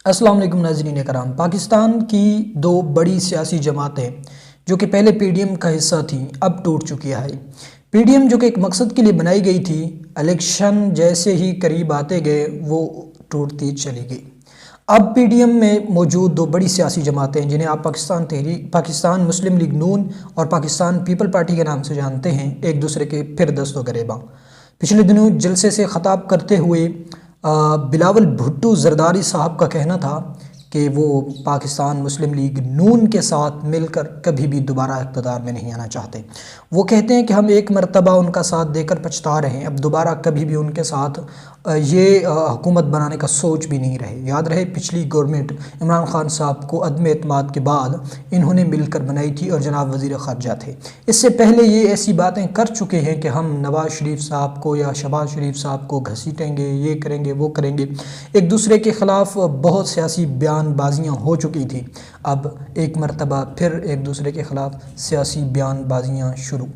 السلام علیکم ناظرین کرام۔ پاکستان کی دو بڑی سیاسی جماعتیں جو کہ پہلے پی ڈی ایم کا حصہ تھیں اب ٹوٹ چکی ہے۔ پی ڈی ایم جو کہ ایک مقصد کے لیے بنائی گئی تھی، الیکشن جیسے ہی قریب آتے گئے وہ ٹوٹتی چلی گئی۔ اب پی ڈی ایم میں موجود دو بڑی سیاسی جماعتیں جنہیں آپ پاکستان مسلم لیگ نون اور پاکستان پیپل پارٹی کے نام سے جانتے ہیں، ایک دوسرے کے پھر دست و گریباں۔ پچھلے دنوں جلسے سے خطاب کرتے ہوئے بلاول بھٹو زرداری صاحب کا کہنا تھا کہ وہ پاکستان مسلم لیگ نون کے ساتھ مل کر کبھی بھی دوبارہ اقتدار میں نہیں آنا چاہتے۔ وہ کہتے ہیں کہ ہم ایک مرتبہ ان کا ساتھ دے کر پچھتا رہے ہیں، اب دوبارہ کبھی بھی ان کے ساتھ یہ حکومت بنانے کا سوچ بھی نہیں رہے۔ یاد رہے پچھلی گورنمنٹ عمران خان صاحب کو عدم اعتماد کے بعد انہوں نے مل کر بنائی تھی اور جناب وزیر خارجہ تھے۔ اس سے پہلے یہ ایسی باتیں کر چکے ہیں کہ ہم نواز شریف صاحب کو یا شہباز شریف صاحب کو گھسیٹیں گے، یہ کریں گے وہ کریں گے، ایک دوسرے کے خلاف بہت سیاسی بیان بازیاں ہو چکی تھی۔ اب ایک مرتبہ پھر ایک دوسرے کے خلاف سیاسی بیان بازیاں شروع۔